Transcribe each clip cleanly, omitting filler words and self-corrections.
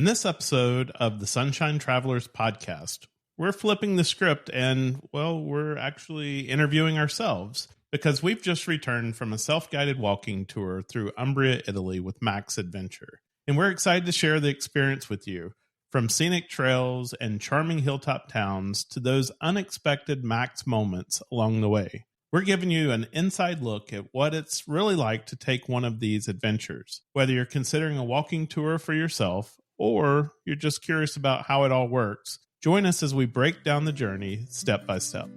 In this episode of the Sunshine Travelers podcast, we're flipping the script and, well, we're actually interviewing ourselves because we've just returned from a self-guided walking tour through Umbria, Italy with MACS Adventure. And we're excited to share the experience with you, from scenic trails and charming hilltop towns to those unexpected MACS moments along the way. We're giving you an inside look at what it's really like to take one of these adventures. Whether you're considering a walking tour for yourself or you're just curious about how it all works, join us as we break down the journey step by step.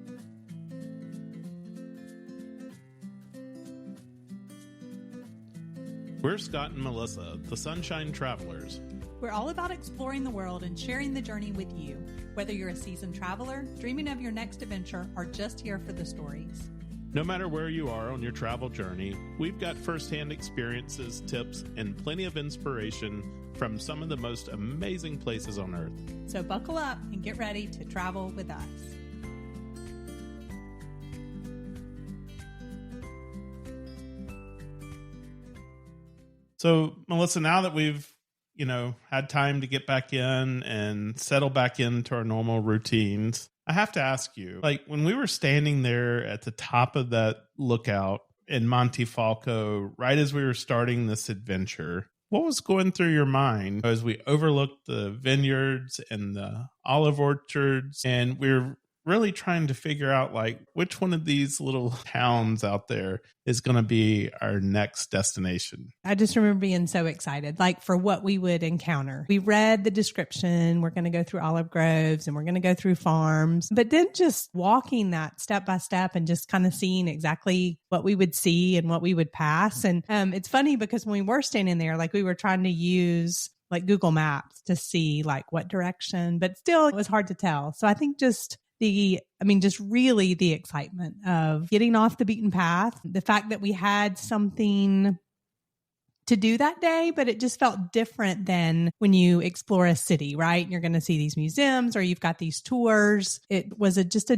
We're Scott and Melissa, the Sunshine Travelers. We're all about exploring the world and sharing the journey with you, whether you're a seasoned traveler, dreaming of your next adventure, or just here for the stories. No matter where you are on your travel journey, we've got firsthand experiences, tips, and plenty of inspiration from some of the most amazing places on Earth. So buckle up and get ready to travel with us. So, Melissa, now that we've, had time to get back in and settle back into our normal routines, I have to ask you, when we were standing there at the top of that lookout in Monte Falco, right as we were starting this adventure, what was going through your mind as we overlooked the vineyards and the olive orchards, and we were really trying to figure out which one of these little towns out there is going to be our next destination? I just remember being so excited, for what we would encounter. We read the description, we're going to go through olive groves and we're going to go through farms, but then just walking that step by step and just kind of seeing exactly what we would see and what we would pass. And it's funny because when we were standing there, we were trying to use Google Maps to see what direction, but still it was hard to tell. So I think just really the excitement of getting off the beaten path, the fact that we had something to do that day, but it just felt different than when you explore a city, right? And you're going to see these museums or you've got these tours. It was just a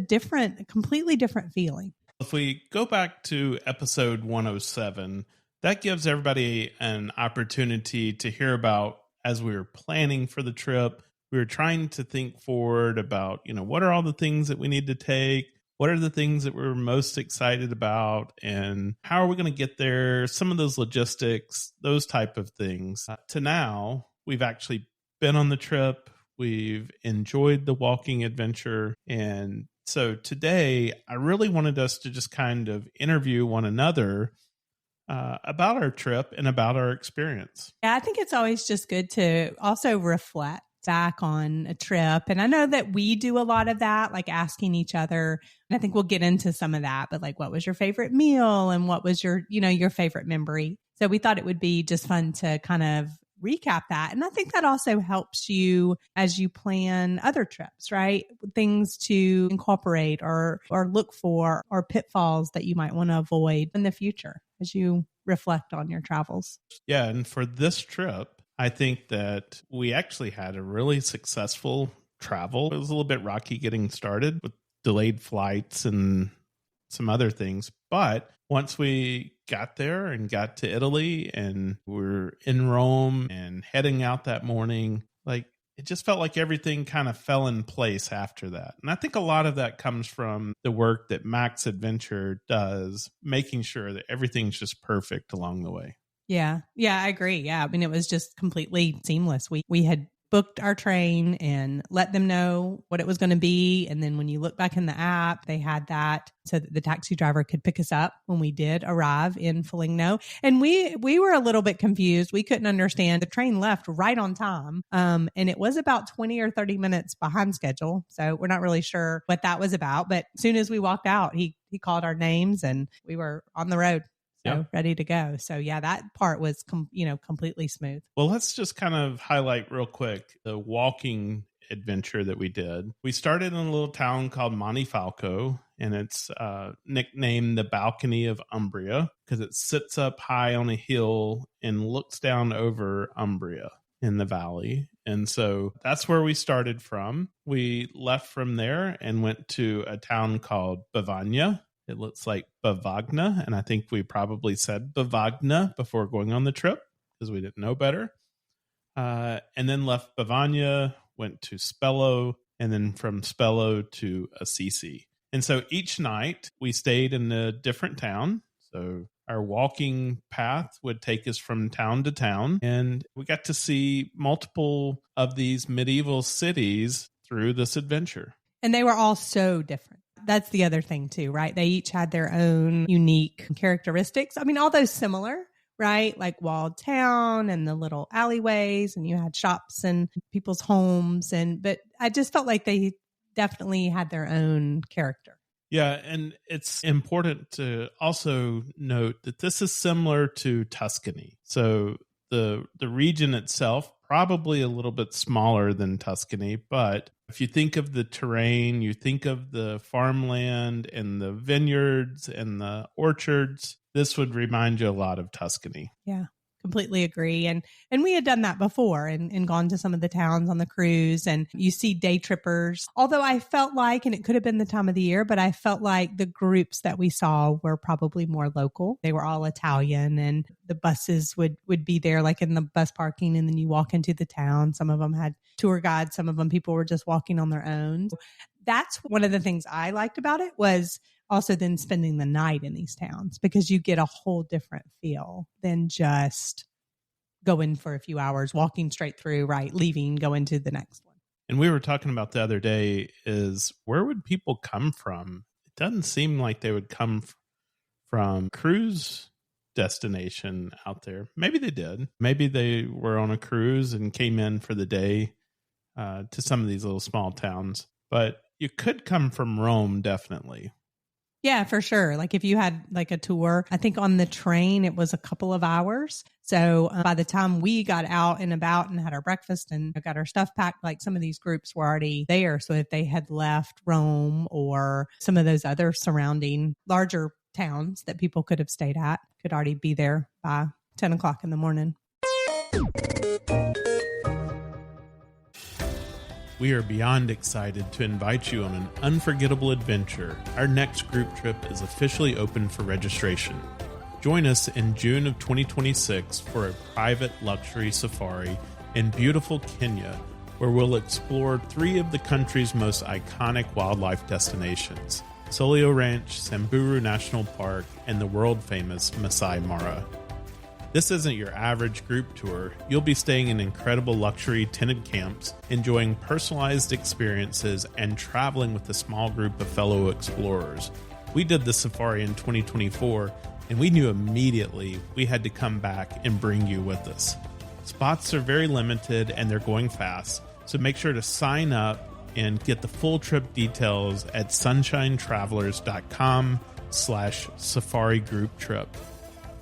completely different feeling. If we go back to episode 107, that gives everybody an opportunity to hear about, as we were planning for the trip, we were trying to think forward about, what are all the things that we need to take? What are the things that we're most excited about? And how are we going to get there? Some of those logistics, those type of things. To now, we've actually been on the trip. We've enjoyed the walking adventure. And so today, I really wanted us to just kind of interview one another about our trip and about our experience. Yeah, I think it's always just good to also reflect back on a trip. And I know that we do a lot of that, asking each other. And I think we'll get into some of that, but what was your favorite meal and what was your favorite memory? So we thought it would be just fun to kind of recap that. And I think that also helps you as you plan other trips, right? Things to incorporate or look for, or pitfalls that you might want to avoid in the future as you reflect on your travels. Yeah. And for this trip, I think that we actually had a really successful travel. It was a little bit rocky getting started with delayed flights and some other things. But once we got there and got to Italy and we're in Rome and heading out that morning, it just felt like everything kind of fell in place after that. And I think a lot of that comes from the work that MACS Adventure does, making sure that everything's just perfect along the way. Yeah, I agree. Yeah. It was just completely seamless. We had booked our train and let them know what it was going to be. And then when you look back in the app, they had that so that the taxi driver could pick us up when we did arrive in Foligno. And we were a little bit confused. We couldn't understand. The train left right on time. And it was about 20 or 30 minutes behind schedule. So we're not really sure what that was about. But as soon as we walked out, he called our names and we were on the road. Ready to go. So yeah, that part was, completely smooth. Well, let's just kind of highlight real quick the walking adventure that we did. We started in a little town called Monte Falco, and it's nicknamed the Balcony of Umbria because it sits up high on a hill and looks down over Umbria in the valley. And so that's where we started from. We left from there and went to a town called Bavagna. It looks like Bavagna, and I think we probably said Bavagna before going on the trip because we didn't know better. and then left Bavagna, went to Spello, and then from Spello to Assisi. And so each night we stayed in a different town. So our walking path would take us from town to town, and we got to see multiple of these medieval cities through this adventure. And they were all so different. That's the other thing too, right? They each had their own unique characteristics. I mean, all those similar, right? Like walled town and the little alleyways, and you had shops and people's homes. But I just felt like they definitely had their own character. Yeah, and it's important to also note that this is similar to Tuscany. So the region itself, probably a little bit smaller than Tuscany, but if you think of the terrain, you think of the farmland and the vineyards and the orchards, this would remind you a lot of Tuscany. Yeah. Completely agree. And we had done that before and gone to some of the towns on the cruise, and you see day trippers. Although I felt like, and it could have been the time of the year, but I felt like the groups that we saw were probably more local. They were all Italian, and the buses would be there like in the bus parking, and then you walk into the town. Some of them had tour guides. Some of them people were just walking on their own. That's one of the things I liked about it, was also then spending the night in these towns, because you get a whole different feel than just going for a few hours, walking straight through, right, leaving, going to the next one. And we were talking about the other day is, where would people come from? It doesn't seem like they would come from cruise destination out there. Maybe they did. Maybe they were on a cruise and came in for the day to some of these little small towns. But you could come from Rome, definitely. Yeah, for sure. Like if you had like a tour, I think on the train, it was a couple of hours. So by the time we got out and about and had our breakfast and got our stuff packed, like some of these groups were already there. So if they had left Rome or some of those other surrounding larger towns that people could have stayed at, could already be there by 10 o'clock in the morning. We are beyond excited to invite you on an unforgettable adventure. Our next group trip is officially open for registration. Join us in June of 2026 for a private luxury safari in beautiful Kenya, where we'll explore 3 of the country's most iconic wildlife destinations: Solio Ranch, Samburu National Park, and the world-famous Masai Mara. This isn't your average group tour. You'll be staying in incredible luxury tented camps, enjoying personalized experiences, and traveling with a small group of fellow explorers. We did the safari in 2024, and we knew immediately we had to come back and bring you with us. Spots are very limited and they're going fast, so make sure to sign up and get the full trip details at sunshinetravelers.com/safari group trip.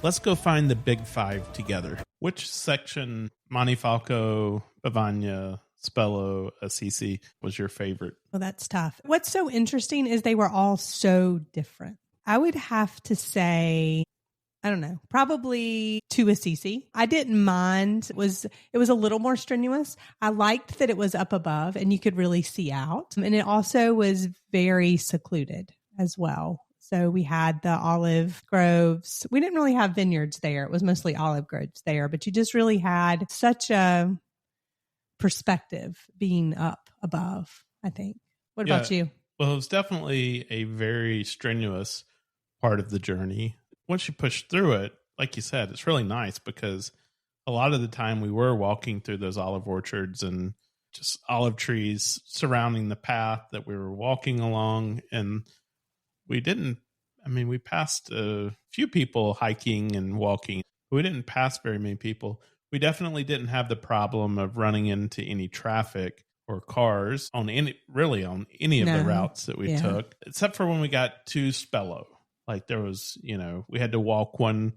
Let's go find the big 5 together. Which section, Montefeltro, Bavagna, Spello, Assisi, was your favorite? Well, that's tough. What's so interesting is they were all so different. I would have to say, I don't know, probably to Assisi. I didn't mind. It was a little more strenuous. I liked that it was up above and you could really see out. And it also was very secluded as well. So we had the olive groves. We didn't really have vineyards there. It was mostly olive groves there, but you just really had such a perspective being up above, I think. What about you? Well, it was definitely a very strenuous part of the journey. Once you push through it, like you said, it's really nice because a lot of the time we were walking through those olive orchards and just olive trees surrounding the path that we were walking along. And we passed a few people hiking and walking. We didn't pass very many people. We definitely didn't have the problem of running into any traffic or cars on any of the routes that we took, except for when we got to Spello. Like there was, we had to walk one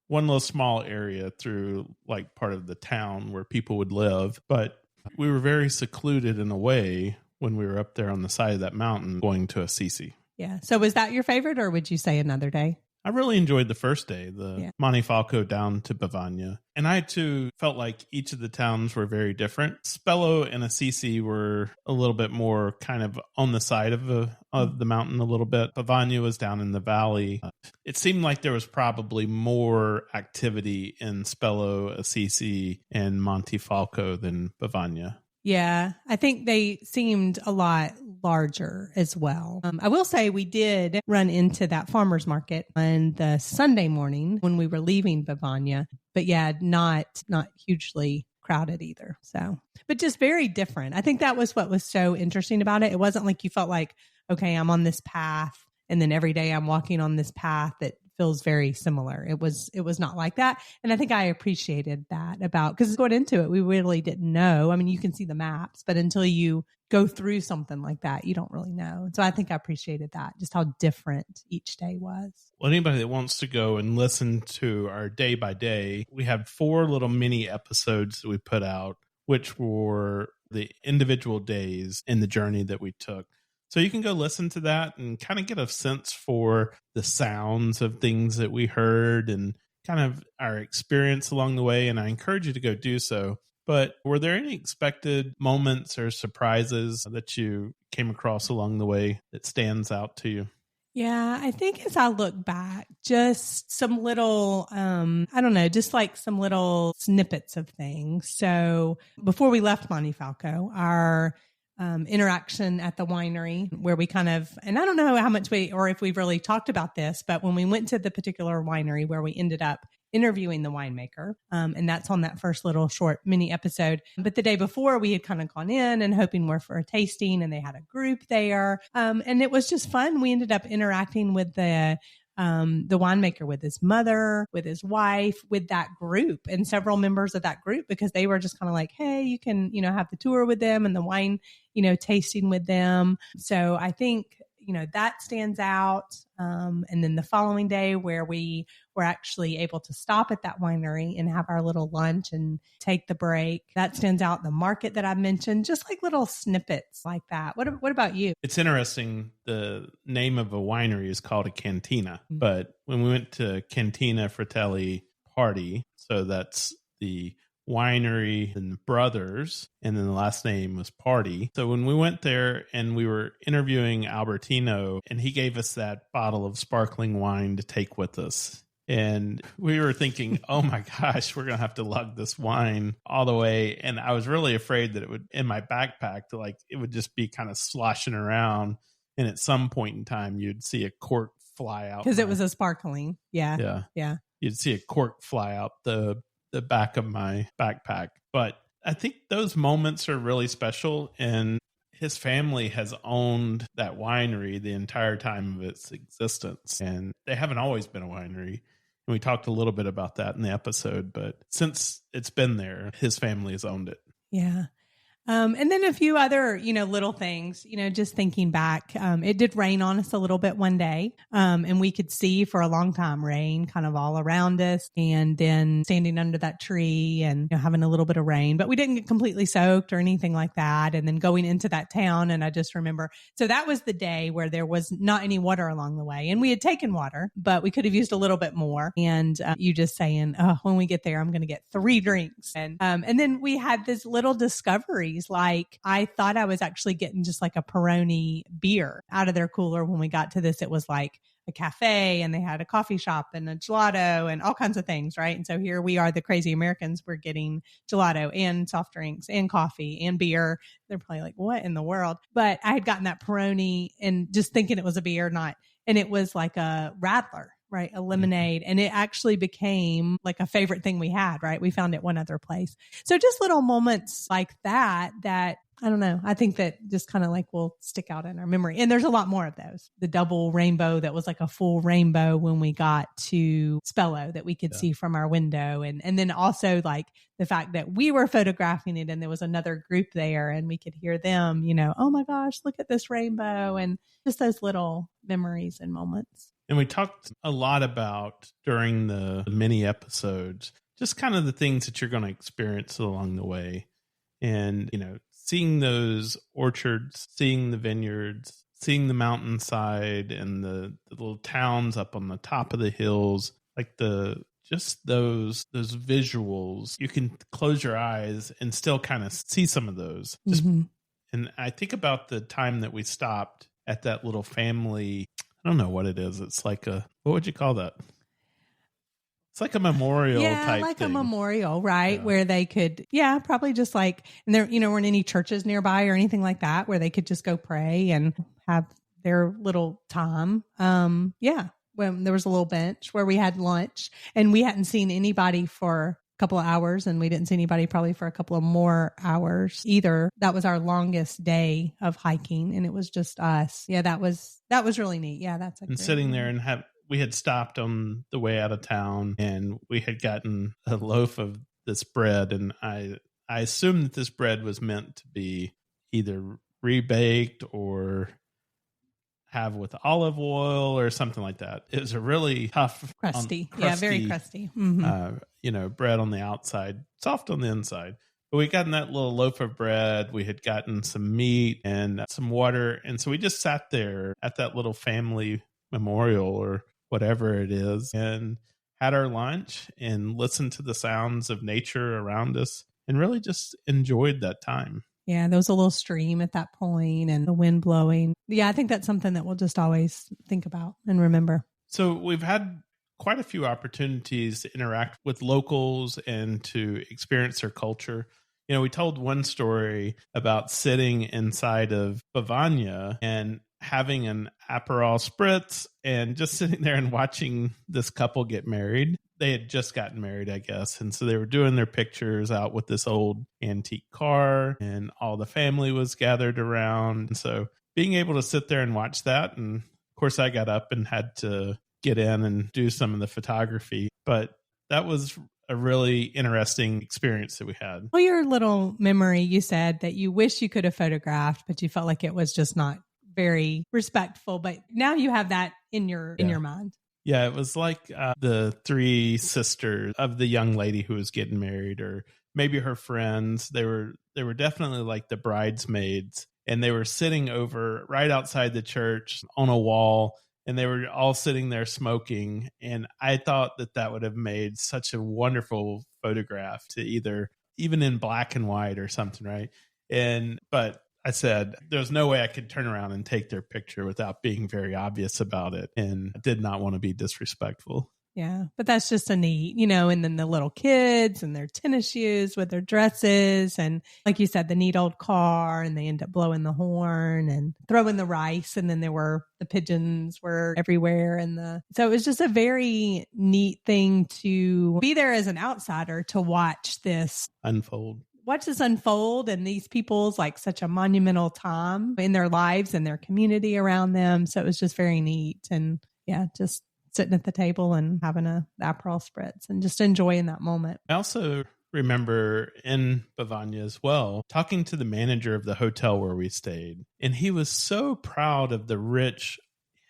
little small area through like part of the town where people would live. But we were very secluded in a way when we were up there on the side of that mountain going to Assisi. Yeah. So was that your favorite, or would you say another day? I really enjoyed the first day, the Yeah. Monte down to Bavagne. And I too felt like each of the towns were very different. Spello and Assisi were a little bit more kind of on the side of the mountain a little bit. Bavagne was down in the valley. It seemed like there was probably more activity in Spello, Assisi, and Monte than Bavagne. Yeah, I think they seemed a lot larger as well. I will say we did run into that farmer's market on the Sunday morning when we were leaving Bavagne, but yeah, not hugely crowded either. So, but just very different. I think that was what was so interesting about it. It wasn't like you felt like, okay, I'm on this path and then every day I'm walking on this path that feels very similar. It was not like that. And I think I appreciated that about, because going into it, we really didn't know. I mean, you can see the maps, but until you go through something like that, you don't really know. And so I think I appreciated that, just how different each day was. Well, anybody that wants to go and listen to our day by day, we have 4 little mini episodes that we put out, which were the individual days in the journey that we took. So you can go listen to that and kind of get a sense for the sounds of things that we heard and kind of our experience along the way. And I encourage you to go do so. But were there any expected moments or surprises that you came across along the way that stands out to you? Yeah, I think as I look back, just some little, I don't know, just like some little snippets of things. So before we left Monte our interaction at the winery where we kind of, and I don't know how much or if we've really talked about this, but when we went to the particular winery where we ended up interviewing the winemaker, and that's on that first little short mini episode. But the day before we had kind of gone in and hoping more for a tasting, and they had a group there. And it was just fun. We ended up interacting with the winemaker, with his mother, with his wife, with that group and several members of that group, because they were just kind of like, hey, you can, have the tour with them and the wine, tasting with them. So I think, that stands out. And then the following day where we were actually able to stop at that winery and have our little lunch and take the break, that stands out. The market that I mentioned, just like little snippets like that. What about you? It's interesting. The name of a winery is called a cantina, but when we went to Cantina Fratelli Party, so that's the winery and brothers, and then the last name was Party. So when we went there and we were interviewing Albertino, and he gave us that bottle of sparkling wine to take with us, and we were thinking, oh my gosh, we're gonna have to lug this wine all the way. And I was really afraid that it would, in my backpack, it would just be kind of sloshing around, and at some point in time you'd see a cork fly out, because it was a sparkling. Yeah You'd see a cork fly out the back of my backpack. But I think those moments are really special, and his family has owned that winery the entire time of its existence, and they haven't always been a winery. And we talked a little bit about that in the episode, but since it's been there, his family has owned it. Yeah. And then a few other, little things, just thinking back, it did rain on us a little bit one day. And we could see for a long time rain kind of all around us, and then standing under that tree and having a little bit of rain, but we didn't get completely soaked or anything like that. And then going into that town. And I just remember, so that was the day where there was not any water along the way, and we had taken water, but we could have used a little bit more. And you just saying, oh, when we get there, I'm going to get 3 drinks. And then we had this little discoveries. Like I thought I was actually getting just like a Peroni beer out of their cooler. When we got to this, it was like a cafe, and they had a coffee shop and a gelato and all kinds of things. Right. And so here we are, the crazy Americans, we're getting gelato and soft drinks and coffee and beer. They're probably like, what in the world? But I had gotten that Peroni and just thinking it was a beer, and it was like a Radler. Right. A lemonade. And it actually became like a favorite thing we had. Right. We found it one other place. So just little moments like that, I don't know. I think that just kind of like will stick out in our memory. And there's a lot more of those. The double rainbow that was like a full rainbow when we got to Spello that we could see from our window. And then also like the fact that we were photographing it and there was another group there and we could hear them, oh my gosh, look at this rainbow, and just those little memories and moments. And we talked a lot about during the mini episodes, just kind of the things that you're going to experience along the way. And, seeing those orchards, seeing the vineyards, seeing the mountainside and the little towns up on the top of the hills, like just those visuals, you can close your eyes and still kind of see some of those. Just And I think about the time that we stopped at that little family. I don't know what it is. It's like what would you call that? It's like a memorial type like thing. a memorial, right? Yeah. Where they could, probably just like, and there, weren't any churches nearby or anything like that where they could just go pray and have their little time. When there was a little bench where we had lunch, and we hadn't seen anybody for a couple of hours, and we didn't see anybody probably for a couple of more hours either. That was our longest day of hiking, and it was just us. Yeah, that was really neat. Yeah, that's and sitting there and we had stopped on the way out of town, and we had gotten a loaf of this bread, and I assumed that this bread was meant to be either rebaked or have with olive oil or something like that. It was a really tough, crusty, very crusty. Bread on the outside, soft on the inside. But we gotten that little loaf of bread. We had gotten some meat and some water, and so we just sat there at that little family memorial or whatever it is, and had our lunch and listened to the sounds of nature around us, and really just enjoyed that time. Yeah, there was a little stream at that point and the wind blowing. Yeah, I think that's something that we'll just always think about and remember. So we've had quite a few opportunities to interact with locals and to experience their culture. We told one story about sitting inside of Bavaria and having an Aperol Spritz and just sitting there and watching this couple get married. They had just gotten married, I guess. And so they were doing their pictures out with this old antique car, and all the family was gathered around. And so being able to sit there and watch that, and of course I got up and had to get in and do some of the photography, but that was a really interesting experience that we had. Well, your little memory, you said that you wish you could have photographed, but you felt like it was just not very respectful. But now you have that in your mind. Yeah, it was like the three sisters of the young lady who was getting married, or maybe her friends. They were definitely like the bridesmaids, and they were sitting over right outside the church on a wall, and they were all sitting there smoking. And I thought that would have made such a wonderful photograph, to even in black and white or something, right? But I said, there's no way I could turn around and take their picture without being very obvious about it. And I did not want to be disrespectful. Yeah, but that's just a neat, and then the little kids and their tennis shoes with their dresses. And like you said, the neat old car, and they end up blowing the horn and throwing the rice. And then the pigeons were everywhere. So it was just a very neat thing to be there as an outsider to watch this unfold and these people's like such a monumental time in their lives and their community around them. So it was just very neat. And yeah, just sitting at the table and having the Aperol Spritz and just enjoying that moment. I also remember in Bavaria as well, talking to the manager of the hotel where we stayed. And he was so proud of the rich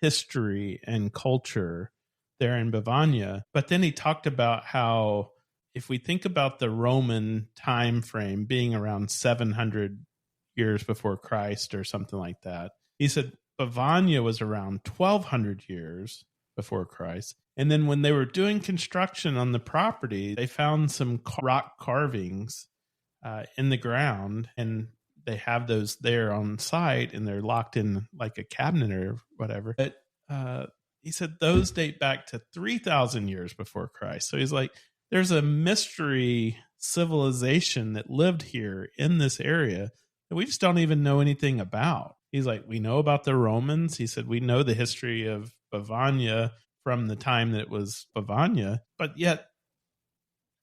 history and culture there in Bavaria. But then he talked about how, if we think about the Roman time frame being around 700 years before Christ or something like that, he said Bavaria was around 1200 years before Christ. And then when they were doing construction on the property, they found some rock carvings in the ground, and they have those there on site, and they're locked in like a cabinet or whatever. But he said those date back to 3,000 years before Christ. So he's like, there's a mystery civilization that lived here in this area that we just don't even know anything about. He's like, we know about the Romans. He said, we know the history of Bavaria from the time that it was Bavaria, but yet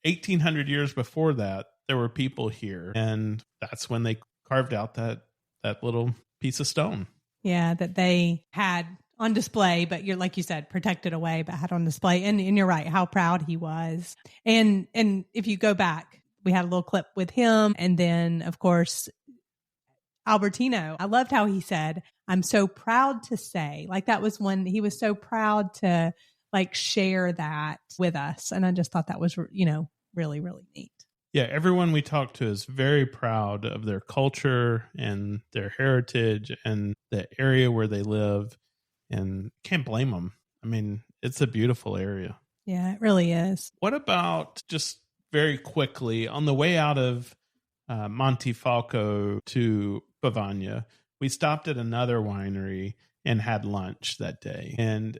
1,800 years before that, there were people here. And that's when they carved out that little piece of stone. Yeah, that they had on display, but you're, like you said, protected away, but had on display. And you're right, how proud he was. And if you go back, we had a little clip with him. And then, of course, Albertino, I loved how he said, I'm so proud to say, like that was when he was so proud to like share that with us. And I just thought that was, really, really neat. Yeah, everyone we talk to is very proud of their culture and their heritage and the area where they live, and can't blame them. I mean, it's a beautiful area. Yeah, it really is. What about just very quickly on the way out of Montifalco to Bavagne, we stopped at another winery and had lunch that day. And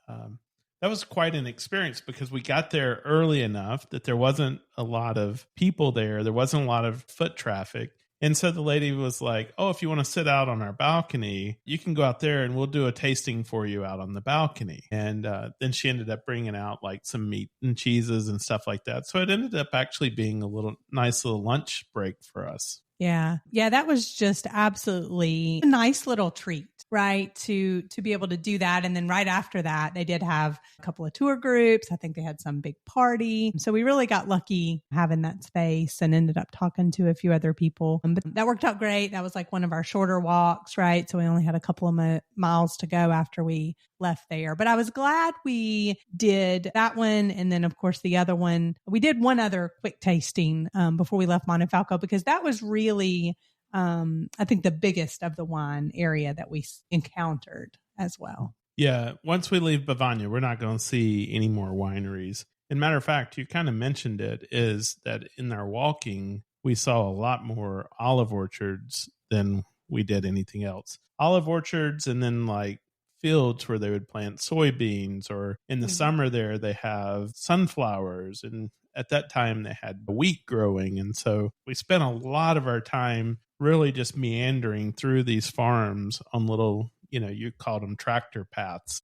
um, that was quite an experience because we got there early enough that there wasn't a lot of people there. There wasn't a lot of foot traffic. And so the lady was like, "Oh, if you want to sit out on our balcony, you can go out there and we'll do a tasting for you out on the balcony." And then she ended up bringing out like some meat and cheeses and stuff like that. So it ended up actually being a nice little lunch break for us. Yeah. Yeah, that was just absolutely a nice little treat, right? To be able to do that. And then right after that, they did have a couple of tour groups. I think they had some big party. So we really got lucky having that space and ended up talking to a few other people. But that worked out great. That was like one of our shorter walks, right? So we only had a couple of miles to go after we left there. But I was glad we did that one. And then, of course, the other one, we did one other quick tasting before we left Montefiasco, because that was really, I think, the biggest of the wine area that we encountered as well. Yeah. Once we leave Bavagne, we're not going to see any more wineries. And matter of fact, you kind of mentioned it, is that in our walking, we saw a lot more olive orchards than we did anything else. Olive orchards, and then like fields where they would plant soybeans, or in the summer there they have sunflowers, and at that time they had wheat growing. And so we spent a lot of our time really just meandering through these farms on little, you called them tractor paths.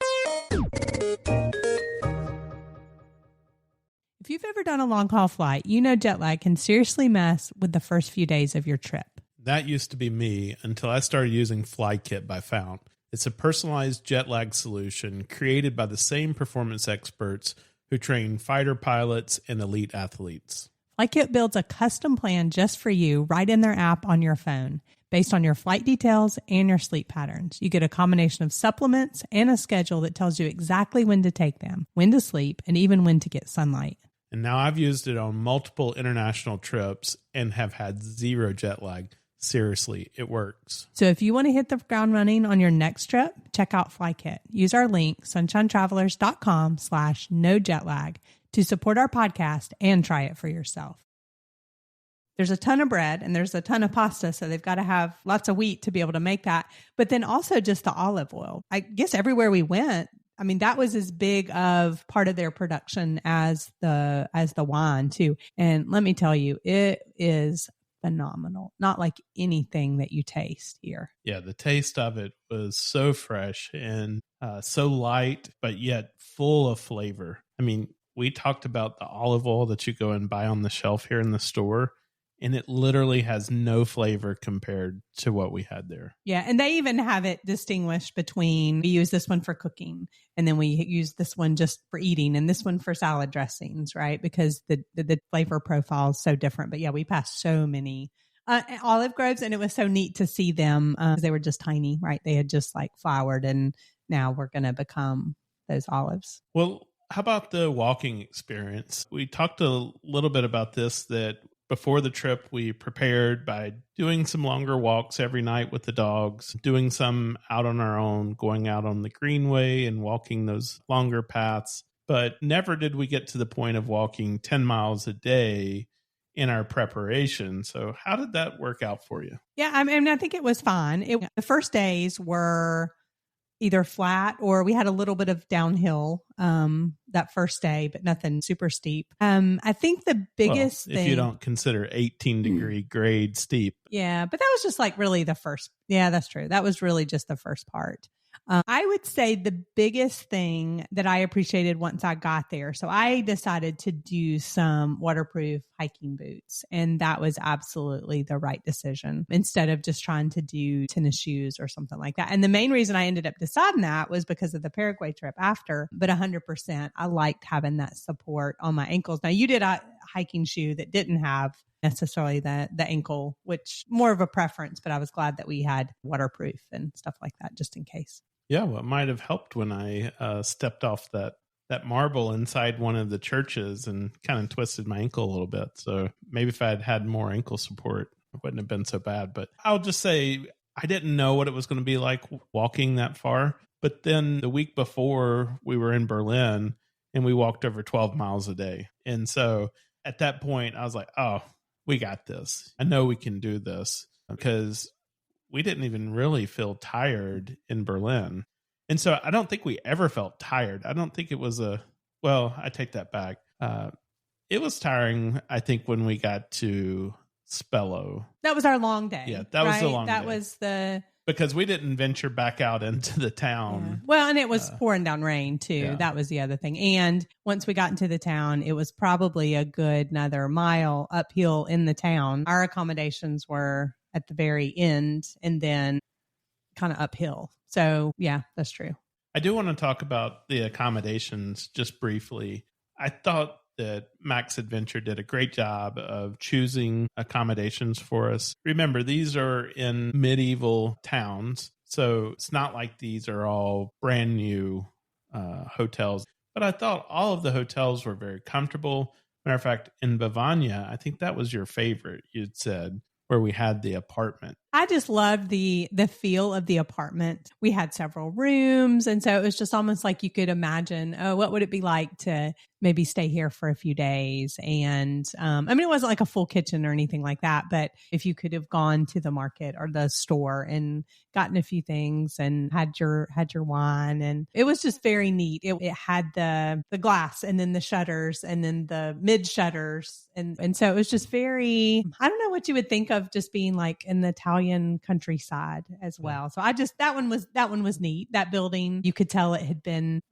If you've ever done a long haul flight, you know jet lag can seriously mess with the first few days of your trip. That used to be me until I started using FlyKit by Fount. It's a personalized jet lag solution created by the same performance experts who train fighter pilots and elite athletes. FlyKit builds a custom plan just for you right in their app on your phone, based on your flight details and your sleep patterns. You get a combination of supplements and a schedule that tells you exactly when to take them, when to sleep, and even when to get sunlight. And now I've used it on multiple international trips and have had zero jet lag. Seriously, it works. So if you want to hit the ground running on your next trip, check out FlyKit. Use our link, sunshinetravelers.com/nojetlag, to support our podcast and try it for yourself. There's a ton of bread and there's a ton of pasta, so they've got to have lots of wheat to be able to make that. But then also just the olive oil. I guess everywhere we went, I mean, that was as big of part of their production as the wine too. And let me tell you, it is phenomenal. Not like anything that you taste here. Yeah, the taste of it was so fresh and so light, but yet full of flavor. I mean, we talked about the olive oil that you go and buy on the shelf here in the store, and it literally has no flavor compared to what we had there. Yeah, and they even have it distinguished between, we use this one for cooking, and then we use this one just for eating, and this one for salad dressings, right? Because the flavor profile is so different. But yeah, we passed so many olive groves, and it was so neat to see them. They were just tiny, right? They had just like flowered, and now we're going to become those olives. Well, how about the walking experience? We talked a little bit about this, that before the trip, we prepared by doing some longer walks every night with the dogs, doing some out on our own, going out on the greenway and walking those longer paths. But never did we get to the point of walking 10 miles a day in our preparation. So how did that work out for you? Yeah, I mean, I think it was fine. The first days were either flat or we had a little bit of downhill that first day, but nothing super steep. I think the biggest thing, if you don't consider 18-degree grade steep. Yeah, but that was just like really the first. Yeah, that's true. That was really just the first part. I would say the biggest thing that I appreciated once I got there. So I decided to do some waterproof hiking boots, and that was absolutely the right decision instead of just trying to do tennis shoes or something like that. And the main reason I ended up deciding that was because of the Paraguay trip after, but 100%, I liked having that support on my ankles. Now you did a hiking shoe that didn't have necessarily the ankle, which more of a preference, but I was glad that we had waterproof and stuff like that just in case. Yeah, well, it might have helped when I stepped off that that marble inside one of the churches and kind of twisted my ankle a little bit. So maybe if I had had more ankle support, it wouldn't have been so bad. But I'll just say I didn't know what it was going to be like walking that far. But then the week before, we were in Berlin and we walked over 12 miles a day. And so at that point, I was like, oh, we got this. I know we can do this, because we didn't even really feel tired in Berlin. And so I don't think we ever felt tired. I don't think it was well, I take that back. It was tiring, I think, when we got to Spello. That was our long day. Yeah, that was the long day. That was because we didn't venture back out into the town. Yeah. Well, and it was pouring down rain too. Yeah. That was the other thing. And once we got into the town, it was probably a good another mile uphill in the town. Our accommodations were at the very end and then kind of uphill. So yeah, that's true. I do want to talk about the accommodations just briefly. I thought that MACS Adventure did a great job of choosing accommodations for us. Remember, these are in medieval towns, so it's not like these are all brand new hotels. But I thought all of the hotels were very comfortable. Matter of fact, in Bavaria, I think that was your favorite, you'd said, where we had the apartment. I just loved the feel of the apartment. We had several rooms. And so it was just almost like you could imagine, oh, what would it be like to maybe stay here for a few days? And I mean, it wasn't like a full kitchen or anything like that. But if you could have gone to the market or the store and gotten a few things and had your wine, and it was just very neat. It had the glass and then the shutters and then the mid shutters. And so it was just very, I don't know what you would think of just being like in the Italian countryside as well. So that one was neat. That building, you could tell it had been,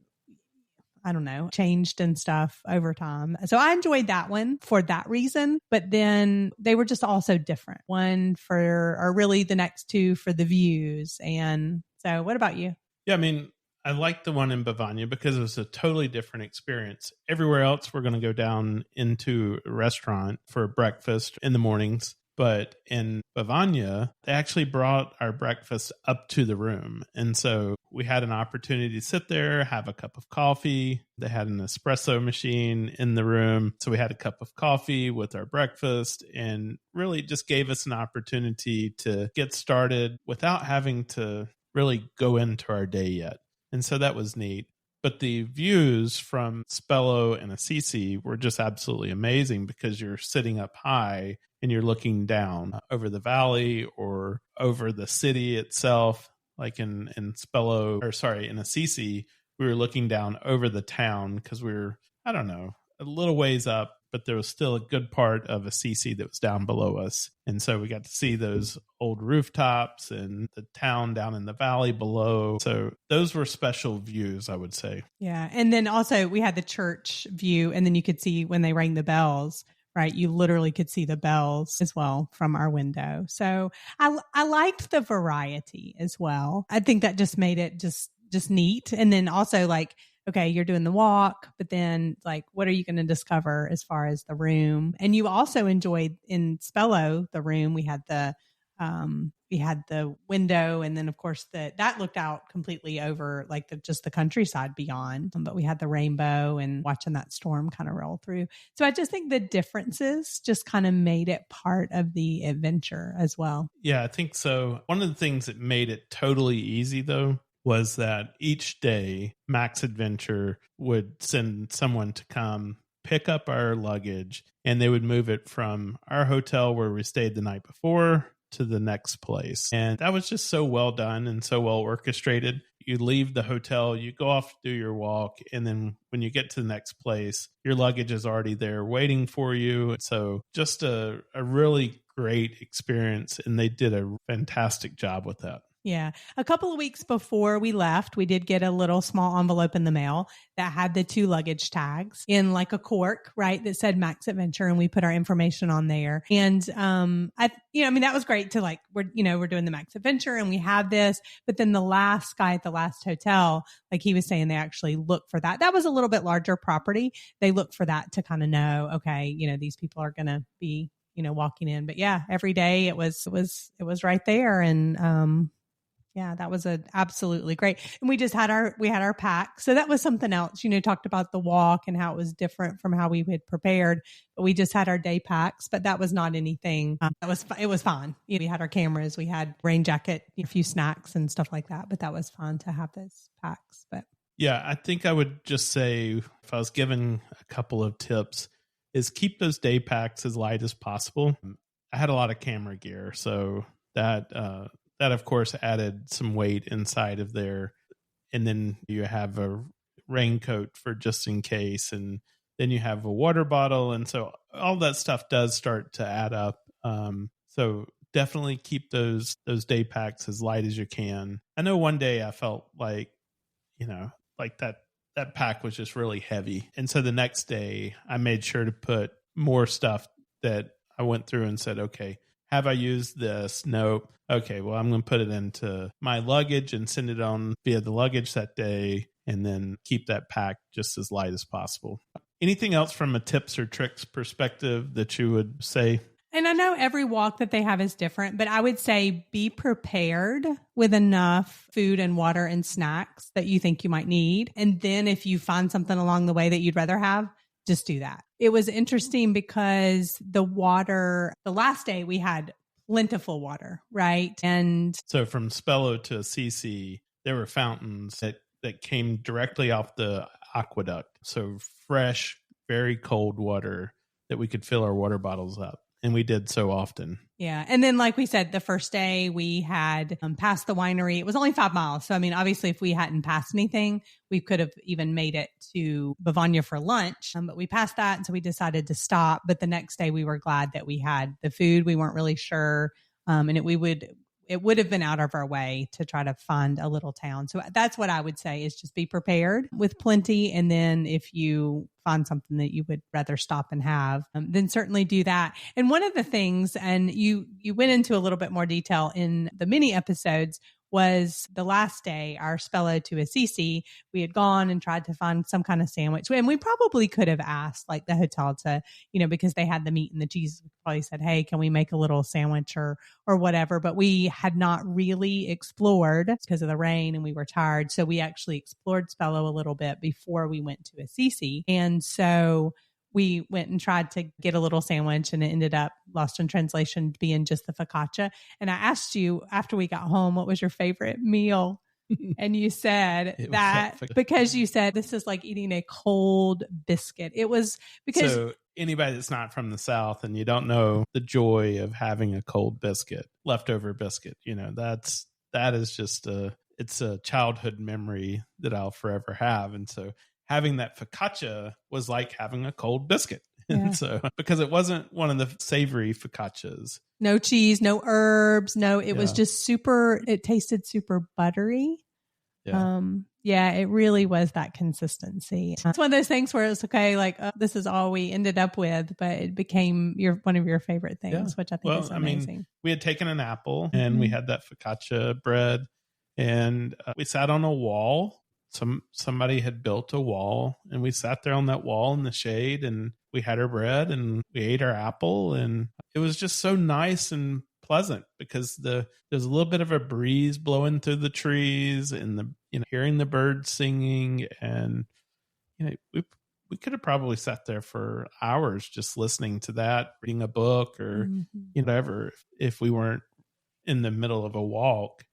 I don't know, changed and stuff over time. So I enjoyed that one for that reason, but then they were just all so different. One or really the next two for the views. And so what about you? Yeah, I mean, I liked the one in Bavaria because it was a totally different experience. Everywhere else, we're going to go down into a restaurant for breakfast in the mornings. But in Bavaria, they actually brought our breakfast up to the room. And so we had an opportunity to sit there, have a cup of coffee. They had an espresso machine in the room. So we had a cup of coffee with our breakfast, and really just gave us an opportunity to get started without having to really go into our day yet. And so that was neat. But the views from Spello and Assisi were just absolutely amazing because you're sitting up high and you're looking down over the valley or over the city itself. Like in Assisi, we were looking down over the town because we were, I don't know, a little ways up, but there was still a good part of Assisi that was down below us. And so we got to see those old rooftops and the town down in the valley below. So those were special views, I would say. Yeah. And then also we had the church view, and then you could see when they rang the bells, right? You literally could see the bells as well from our window. So I liked the variety as well. I think that just made it just neat. And then also like, okay, you're doing the walk, but then like, what are you going to discover as far as the room? And you also enjoyed in Spello, the room, we had the window, and then of course that looked out completely over like just the countryside beyond, but we had the rainbow and watching that storm kind of roll through. So I just think the differences just kind of made it part of the adventure as well. Yeah, I think so. One of the things that made it totally easy though was that each day MACS Adventure would send someone to come pick up our luggage, and they would move it from our hotel where we stayed the night before to the next place. And that was just so well done and so well orchestrated. You leave the hotel, you go off to do your walk, and then when you get to the next place, your luggage is already there waiting for you. So just a really great experience, and they did a fantastic job with that. Yeah. A couple of weeks before we left, we did get a little small envelope in the mail that had the 2 luggage tags in like a cork, right? That said MACS Adventure, and we put our information on there. And, that was great to like, we're doing the MACS Adventure and we have this, but then the last guy at the last hotel, like he was saying, they actually look for that. That was a little bit larger property. They look for that to kind of know, okay, these people are going to be, walking in, but yeah, every day it was right there. And, Yeah, that was absolutely great. And we just had our pack. So that was something else, talked about the walk and how it was different from how we had prepared, but we just had our day packs, but that was not anything. It was fun. We had our cameras, we had rain jacket, a few snacks and stuff like that, but that was fun to have those packs. But yeah, I think I would just say, if I was given a couple of tips, is keep those day packs as light as possible. I had a lot of camera gear, so that of course added some weight inside of there. And then you have a raincoat for just in case, and then you have a water bottle, and so all that stuff does start to add up. So definitely keep those day packs as light as you can. I know one day I felt like, like that pack was just really heavy, and so the next day I made sure to put more stuff that I went through and said, okay, have I used this? Nope. Okay, well, I'm going to put it into my luggage and send it on via the luggage that day, and then keep that pack just as light as possible. Anything else from a tips or tricks perspective that you would say? And I know every walk that they have is different, but I would say be prepared with enough food and water and snacks that you think you might need. And then if you find something along the way that you'd rather have, just do that. It was interesting because the last day we had plentiful water, right? And so from Spello to Assisi, there were fountains that came directly off the aqueduct. So fresh, very cold water that we could fill our water bottles up. And we did so often. Yeah. And then, like we said, the first day we had passed the winery. It was only 5 miles. So, I mean, obviously, if we hadn't passed anything, we could have even made it to Bavagne for lunch. But we passed that. And so we decided to stop. But the next day we were glad that we had the food. We weren't really sure. And it would have been out of our way to try to find a little town. So that's what I would say, is just be prepared with plenty. And then if you find something that you would rather stop and have, then certainly do that. And one of the things, and you went into a little bit more detail in the mini episodes, was the last day, our Spello to Assisi, we had gone and tried to find some kind of sandwich. And we probably could have asked like the hotel to, because they had the meat and the cheese, we probably said, hey, can we make a little sandwich or whatever? But we had not really explored because of the rain and we were tired. So we actually explored Spello a little bit before we went to Assisi. And so we went and tried to get a little sandwich, and it ended up, lost in translation, being just the focaccia. And I asked you after we got home, what was your favorite meal? And you said that because you said this is like eating a cold biscuit. It was because... So anybody that's not from the South and you don't know the joy of having a cold biscuit, leftover biscuit, that is just it's a childhood memory that I'll forever have. And so having that focaccia was like having a cold biscuit. Yeah. And so, because it wasn't one of the savory focaccias. No cheese, no herbs. No, it was just it tasted super buttery. Yeah. It really was that consistency. It's one of those things where it's okay, like, this is all we ended up with, but it became one of your favorite things, which I think is amazing. I mean, we had taken an apple and we had that focaccia bread, and we sat on a wall. Somebody had built a wall, and we sat there on that wall in the shade, and we had our bread and we ate our apple, and it was just so nice and pleasant because there's a little bit of a breeze blowing through the trees, and hearing the birds singing, and we could have probably sat there for hours just listening to that, reading a book or whatever, if we weren't in the middle of a walk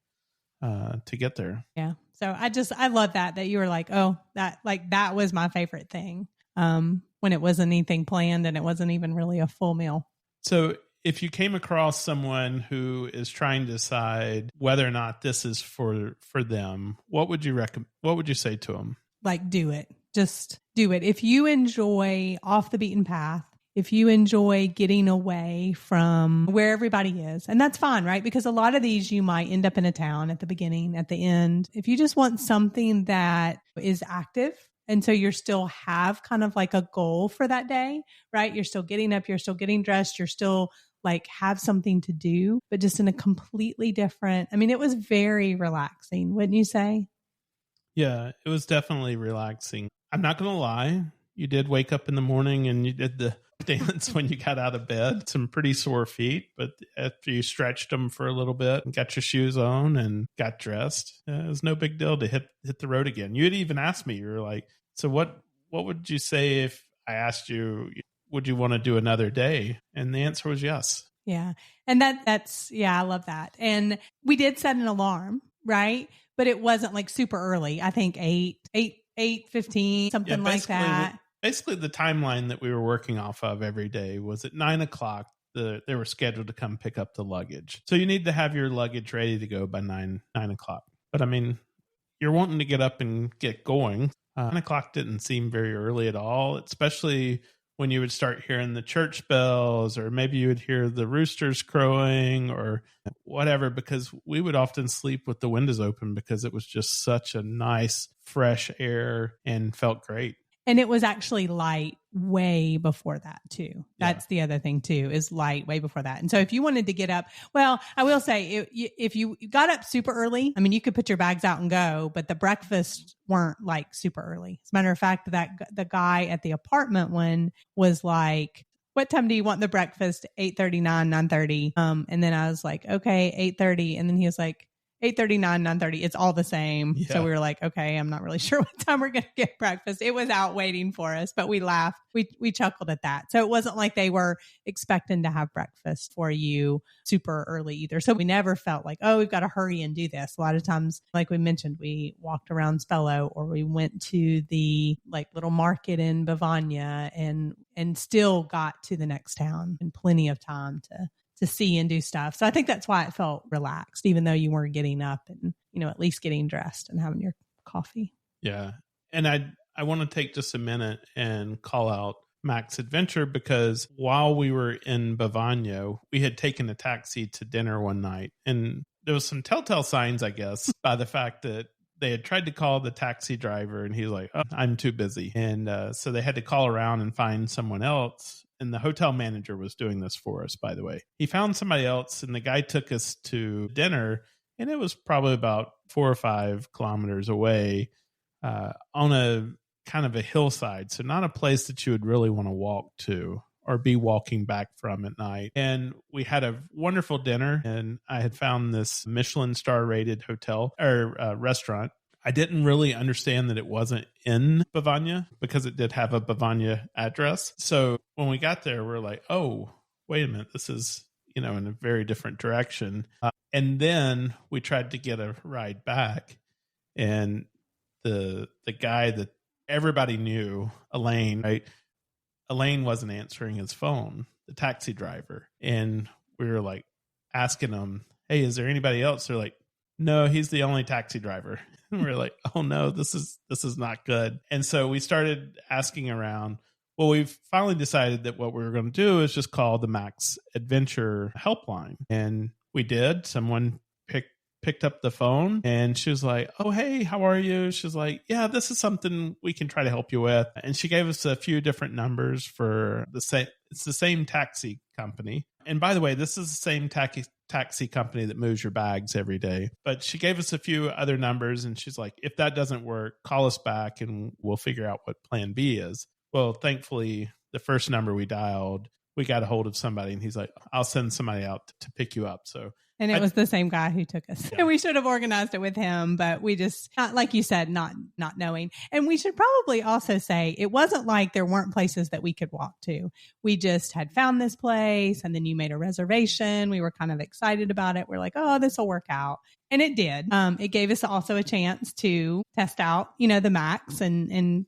to get there. Yeah. So I love that you were like, oh, that was my favorite thing, when it wasn't anything planned and it wasn't even really a full meal. So if you came across someone who is trying to decide whether or not this is for them, what would you recommend? What would you say to them? Like, do it. Just do it. If you enjoy off the beaten path, if you enjoy getting away from where everybody is, and that's fine, right? Because a lot of these, you might end up in a town at the beginning, at the end. If you just want something that is active, and so you still have kind of like a goal for that day, right? You're still getting up, you're still getting dressed, you're still like have something to do, but just in a completely different, I mean, it was very relaxing, wouldn't you say? Yeah, it was definitely relaxing. I'm not going to lie. You did wake up in the morning and you did the dance when you got out of bed. Some pretty sore feet, but after you stretched them for a little bit and got your shoes on and got dressed, it was no big deal to hit the road again. You had even asked me, you were like, so what would you say if I asked you, would you want to do another day? And the answer was yes. Yeah. And that's, I love that. And we did set an alarm, right? But it wasn't like super early. I think 8:15, something like that. Basically, the timeline that we were working off of every day was at 9:00. They were scheduled to come pick up the luggage. So you need to have your luggage ready to go by 9:00. But I mean, you're wanting to get up and get going. 9:00 didn't seem very early at all, especially when you would start hearing the church bells, or maybe you would hear the roosters crowing or whatever, because we would often sleep with the windows open because it was just such a nice, fresh air and felt great. And it was actually light way before that too. That's the other thing too, is light way before that. And so if you wanted to get up, well, I will say if you got up super early, I mean, you could put your bags out and go, but the breakfasts weren't like super early. As a matter of fact, that the guy at the apartment one was like, what time do you want the breakfast? 8:39, 9:30. And then I was like, okay, 8:30. And then he was like, 8:39, 9:30. It's all the same. Yeah. So we were like, okay, I'm not really sure what time we're going to get breakfast. It was out waiting for us, but we laughed. We chuckled at that. So it wasn't like they were expecting to have breakfast for you super early either. So we never felt like, oh, we've got to hurry and do this. A lot of times, like we mentioned, we walked around Spello, or we went to the like little market in Bavania and still got to the next town in plenty of time to see and do stuff. So I think that's why it felt relaxed, even though you weren't getting up and, at least getting dressed and having your coffee. Yeah. And I want to take just a minute and call out MACS Adventure, because while we were in Bavania, we had taken a taxi to dinner one night, and there was some telltale signs, I guess, by the fact that they had tried to call the taxi driver and he's like, oh, I'm too busy. And so they had to call around and find someone else. And the hotel manager was doing this for us, by the way. He found somebody else, and the guy took us to dinner, and it was probably about 4 or 5 kilometers away on a kind of a hillside. So not a place that you would really want to walk to or be walking back from at night. And we had a wonderful dinner, and I had found this Michelin star rated hotel or restaurant. I didn't really understand that it wasn't in Bavania because it did have a Bavania address. So when we got there, we're like, oh, wait a minute, this is, in a very different direction. And then we tried to get a ride back, and the guy that everybody knew, Elaine, right? Elaine wasn't answering his phone, the taxi driver. And we were like asking him, hey, is there anybody else? They're like, no, he's the only taxi driver. And we're like, oh no, this is not good. And so we started asking around. Well, we've finally decided that what we were going to do is just call the MACS Adventure helpline. And we did. Someone picked up the phone, and she was like, oh, hey, how are you? She's like, yeah, this is something we can try to help you with. And she gave us a few different numbers for it's the same taxi company. And by the way, this is the same taxi company that moves your bags every day. But she gave us a few other numbers, and she's like, if that doesn't work, call us back and we'll figure out what plan B is. Well, thankfully, the first number we dialed, we got a hold of somebody, and he's like, I'll send somebody out to pick you up. So, and it was the same guy who took us. Yeah. And we should have organized it with him, but we just, like you said, not knowing. And we should probably also say it wasn't like there weren't places that we could walk to. We just had found this place, and then you made a reservation. We were kind of excited about it. We're like, oh, this will work out. And it did. It gave us also a chance to test out, the MACS and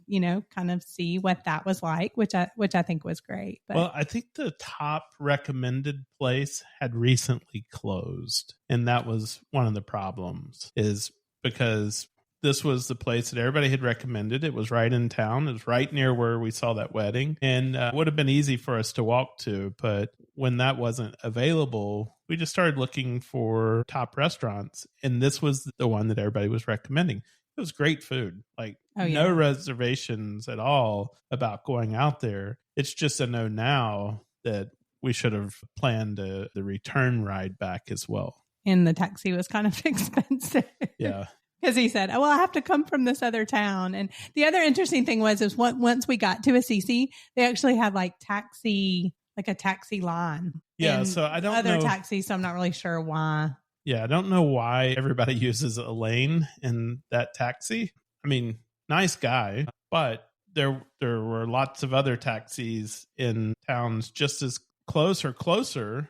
kind of see what that was like, which I think was great. But, well, I think the top recommended place had recently closed. And that was one of the problems, is because this was the place that everybody had recommended. It was right in town. It was right near where we saw that wedding, and it would have been easy for us to walk to. But when that wasn't available, we just started looking for top restaurants, and this was the one that everybody was recommending. It was great food, like no reservations at all about going out there. It's just a no now that we should have planned the return ride back as well. And the taxi was kind of expensive. Yeah. Because he said, oh, well, I have to come from this other town. And the other interesting thing is once we got to Assisi, they actually had like a taxi line. Yeah, so I don't know. Other taxis, so I'm not really sure why. Yeah, I don't know why everybody uses Elaine in that taxi. I mean, nice guy, but there were lots of other taxis in towns just as close or closer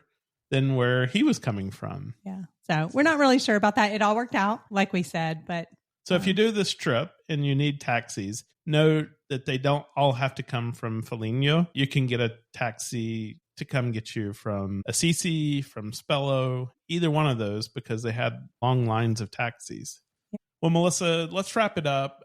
than where he was coming from. Yeah. So we're not really sure about that. It all worked out, like we said, but. So if you do this trip and you need taxis, note that they don't all have to come from Foligno. You can get a taxi to come get you from Assisi, from Spello, either one of those, because they had long lines of taxis. Yeah. Well, Melissa, let's wrap it up.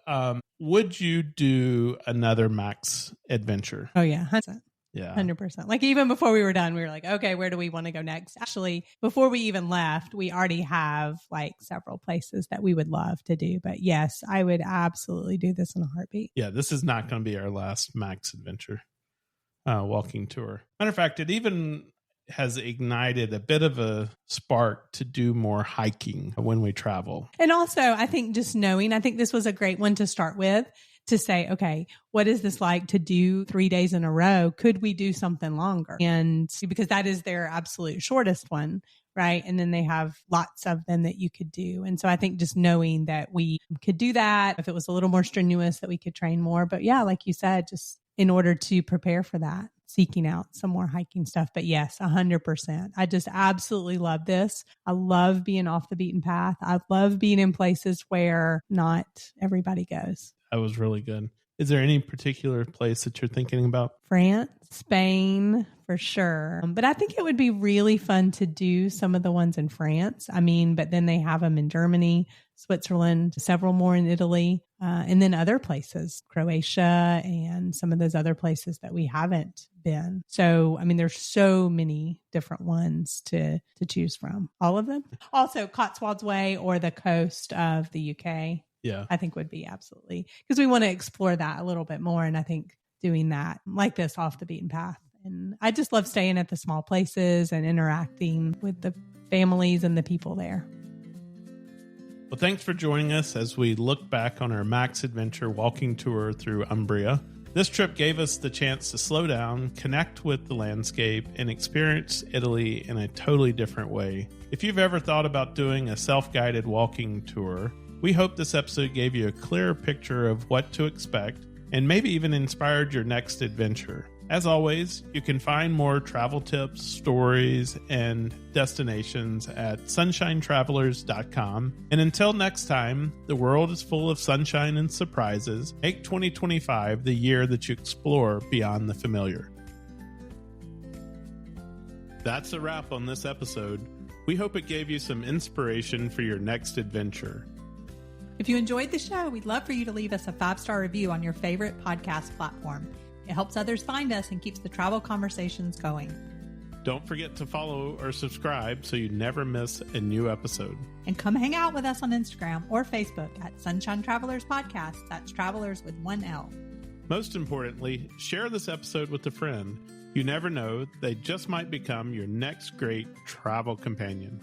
Would you do another MACS adventure? Oh, yeah. 100%. Yeah. 100%. Like even before we were done, we were like, okay, where do we want to go next? Actually, before we even left, we already have like several places that we would love to do. But yes, I would absolutely do this in a heartbeat. Yeah, this is not going to be our last MACS adventure walking tour. Matter of fact, it even has ignited a bit of a spark to do more hiking when we travel. And also, I think just knowing, I think this was a great one to start with. To say, okay, what is this like to do 3 days in a row? Could we do something longer? And because that is their absolute shortest one, right? And then they have lots of them that you could do. And so I think just knowing that we could do that, if it was a little more strenuous, that we could train more. But yeah, like you said, just in order to prepare for that, seeking out some more hiking stuff. But yes, 100%. I just absolutely love this. I love being off the beaten path. I love being in places where not everybody goes. That was really good. Is there any particular place that you're thinking about? France, Spain, for sure. But I think it would be really fun to do some of the ones in France. I mean, but then they have them in Germany, Switzerland, several more in Italy, and then other places, Croatia, and some of those other places that we haven't been. So, I mean, there's so many different ones to choose from. All of them. Also, Cotswolds Way or the coast of the UK. Yeah, I think would be absolutely, because we want to explore that a little bit more. And I think doing that like this off the beaten path. And I just love staying at the small places and interacting with the families and the people there. Well, thanks for joining us as we look back on our MACS adventure walking tour through Umbria. This trip gave us the chance to slow down, connect with the landscape, and experience Italy in a totally different way. If you've ever thought about doing a self-guided walking tour, we hope this episode gave you a clearer picture of what to expect and maybe even inspired your next adventure. As always, you can find more travel tips, stories, and destinations at sunshinetravelers.com. And until next time, the world is full of sunshine and surprises. Make 2025 the year that you explore beyond the familiar. That's a wrap on this episode. We hope it gave you some inspiration for your next adventure. If you enjoyed the show, we'd love for you to leave us a 5-star review on your favorite podcast platform. It helps others find us and keeps the travel conversations going. Don't forget to follow or subscribe so you never miss a new episode. And come hang out with us on Instagram or Facebook at Sunshine Travelers Podcast. That's Travelers with 1 L. Most importantly, share this episode with a friend. You never know, they just might become your next great travel companion.